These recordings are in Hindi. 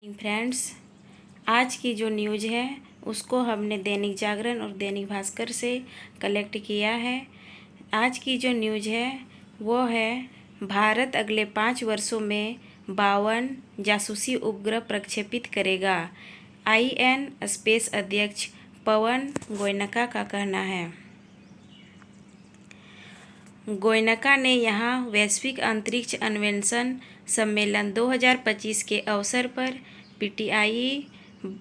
फ्रेंड्स, आज की जो न्यूज़ है उसको हमने दैनिक जागरण और दैनिक भास्कर से कलेक्ट किया है। आज की जो न्यूज़ है वो है भारत अगले 5 वर्षों में 52 जासूसी उपग्रह प्रक्षेपित करेगा। IN स्पेस अध्यक्ष पवन गोयनका का कहना है। गोयनका ने यहाँ वैश्विक अंतरिक्ष अन्वेषण सम्मेलन 2025 के अवसर पर PTI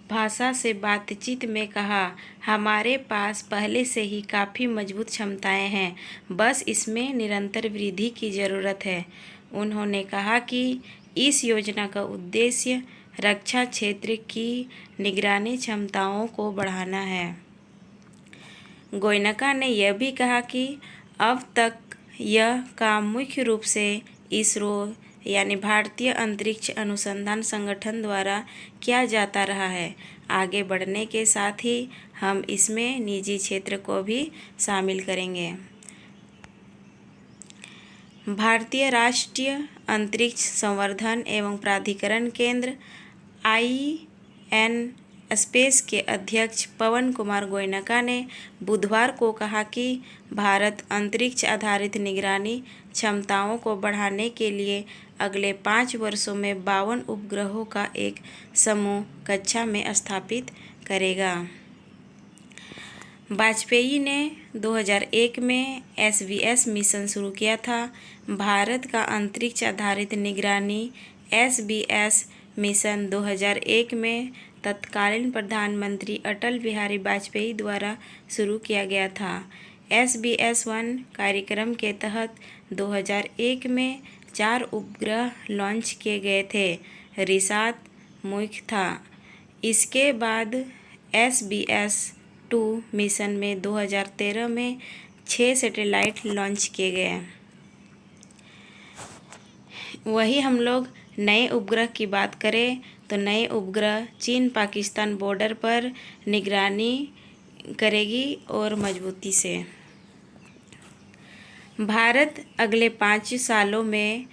भाषा से बातचीत में कहा, हमारे पास पहले से ही काफ़ी मजबूत क्षमताएं हैं, बस इसमें निरंतर वृद्धि की ज़रूरत है। उन्होंने कहा कि इस योजना का उद्देश्य रक्षा क्षेत्र की निगरानी क्षमताओं को बढ़ाना है। गोयनका ने यह भी कहा कि अब तक यह काम मुख्य रूप से इसरो यानी भारतीय अंतरिक्ष अनुसंधान संगठन द्वारा किया जाता रहा है। आगे बढ़ने के साथ ही हम इसमें निजी क्षेत्र को भी शामिल करेंगे। भारतीय राष्ट्रीय अंतरिक्ष संवर्धन एवं प्राधिकरण केंद्र IN स्पेस के अध्यक्ष पवन कुमार गोयनका ने बुधवार को कहा कि भारत अंतरिक्ष आधारित निगरानी क्षमताओं को बढ़ाने के लिए अगले 5 वर्षों में 52 उपग्रहों का एक समूह कक्षा में स्थापित करेगा। वाजपेयी ने 2001 में SBS मिशन शुरू किया था। भारत का अंतरिक्ष आधारित निगरानी SBS मिशन 2001 में तत्कालीन प्रधानमंत्री अटल बिहारी वाजपेयी द्वारा शुरू किया गया था। SBS-1 कार्यक्रम के तहत 2001 में 4 उपग्रह लॉन्च किए गए थे। रिसात मुख्य था। इसके बाद SBS-2 मिशन में 2013 में 6 सैटेलाइट लॉन्च किए गए। वही हम लोग नए उपग्रह की बात करें तो नए उपग्रह चीन पाकिस्तान बॉर्डर पर निगरानी करेगी और मजबूती से। भारत अगले 5 सालों में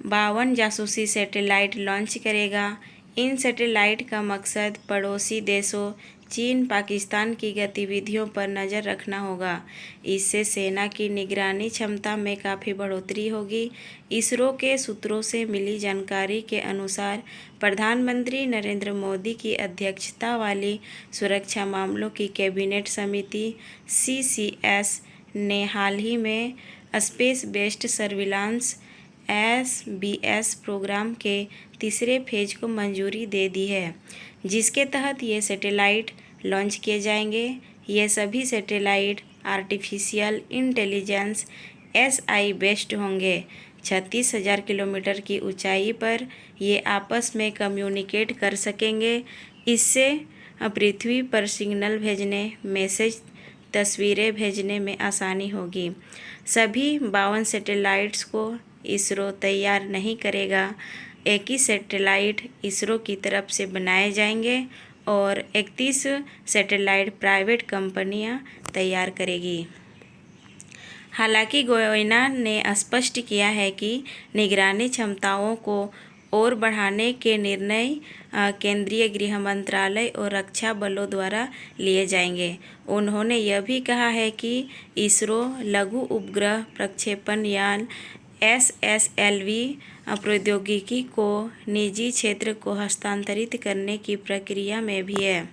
52 जासूसी सैटेलाइट लॉन्च करेगा। इन सैटेलाइट का मकसद पड़ोसी देशों चीन पाकिस्तान की गतिविधियों पर नज़र रखना होगा। इससे सेना की निगरानी क्षमता में काफ़ी बढ़ोतरी होगी। इसरो के सूत्रों से मिली जानकारी के अनुसार प्रधानमंत्री नरेंद्र मोदी की अध्यक्षता वाली सुरक्षा मामलों की कैबिनेट समिति CCS ने हाल ही में space based surveillance SBS program के तीसरे फेज को मंजूरी दे दी है, जिसके तहत ये सैटेलाइट लॉन्च किए जाएंगे। ये सभी satellite artificial intelligence SI based होंगे। 36,000 किलोमीटर की ऊंचाई पर ये आपस में कम्युनिकेट कर सकेंगे। इससे पृथ्वी पर सिग्नल भेजने, मैसेज, तस्वीरें भेजने में आसानी होगी। सभी 52 सैटेलाइट्स को इसरो तैयार नहीं करेगा। 21 सैटेलाइट इसरो की तरफ से बनाए जाएंगे और 31 सैटेलाइट प्राइवेट कंपनियां तैयार करेगी। हालांकि गोयना ने स्पष्ट किया है कि निगरानी क्षमताओं को और बढ़ाने के निर्णय केंद्रीय गृह मंत्रालय और रक्षा बलों द्वारा लिए जाएंगे। उन्होंने यह भी कहा है कि इसरो लघु उपग्रह प्रक्षेपण यान SSLV प्रौद्योगिकी को निजी क्षेत्र को हस्तांतरित करने की प्रक्रिया में भी है।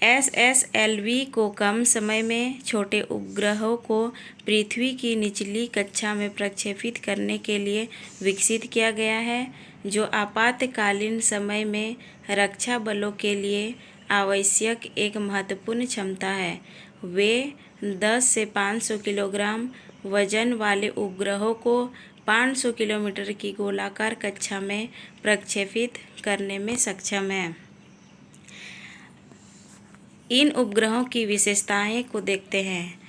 SSLV को कम समय में छोटे उपग्रहों को पृथ्वी की निचली कक्षा में प्रक्षेपित करने के लिए विकसित किया गया है, जो आपातकालीन समय में रक्षा बलों के लिए आवश्यक एक महत्वपूर्ण क्षमता है। वे 10 से 500 किलोग्राम वजन वाले उपग्रहों को 500 किलोमीटर की गोलाकार कक्षा में प्रक्षेपित करने में सक्षम हैं। इन उपग्रहों की विशेषताएं को देखते हैं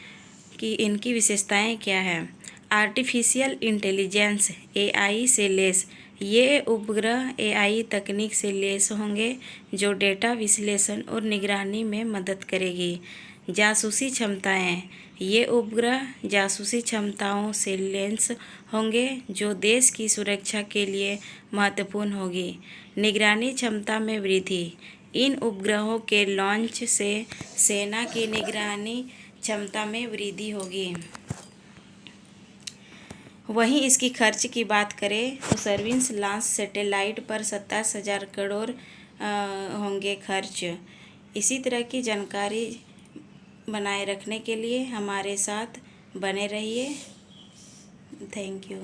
कि इनकी विशेषताएं क्या है। आर्टिफिशियल इंटेलिजेंस AI से लेस। ये उपग्रह AI तकनीक से लेस होंगे जो डेटा विश्लेषण और निगरानी में मदद करेगी। जासूसी क्षमताएं। ये उपग्रह जासूसी क्षमताओं से लैस होंगे जो देश की सुरक्षा के लिए महत्वपूर्ण होगी। निगरानी क्षमता में वृद्धि। इन उपग्रहों के लॉन्च से सेना की निगरानी क्षमता में वृद्धि होगी। वहीं इसकी खर्च की बात करें तो सर्विलांस लॉन्च सैटेलाइट पर 27,000 करोड़ होंगे खर्च। इसी तरह की जानकारी बनाए रखने के लिए हमारे साथ बने रहिए। Thank you.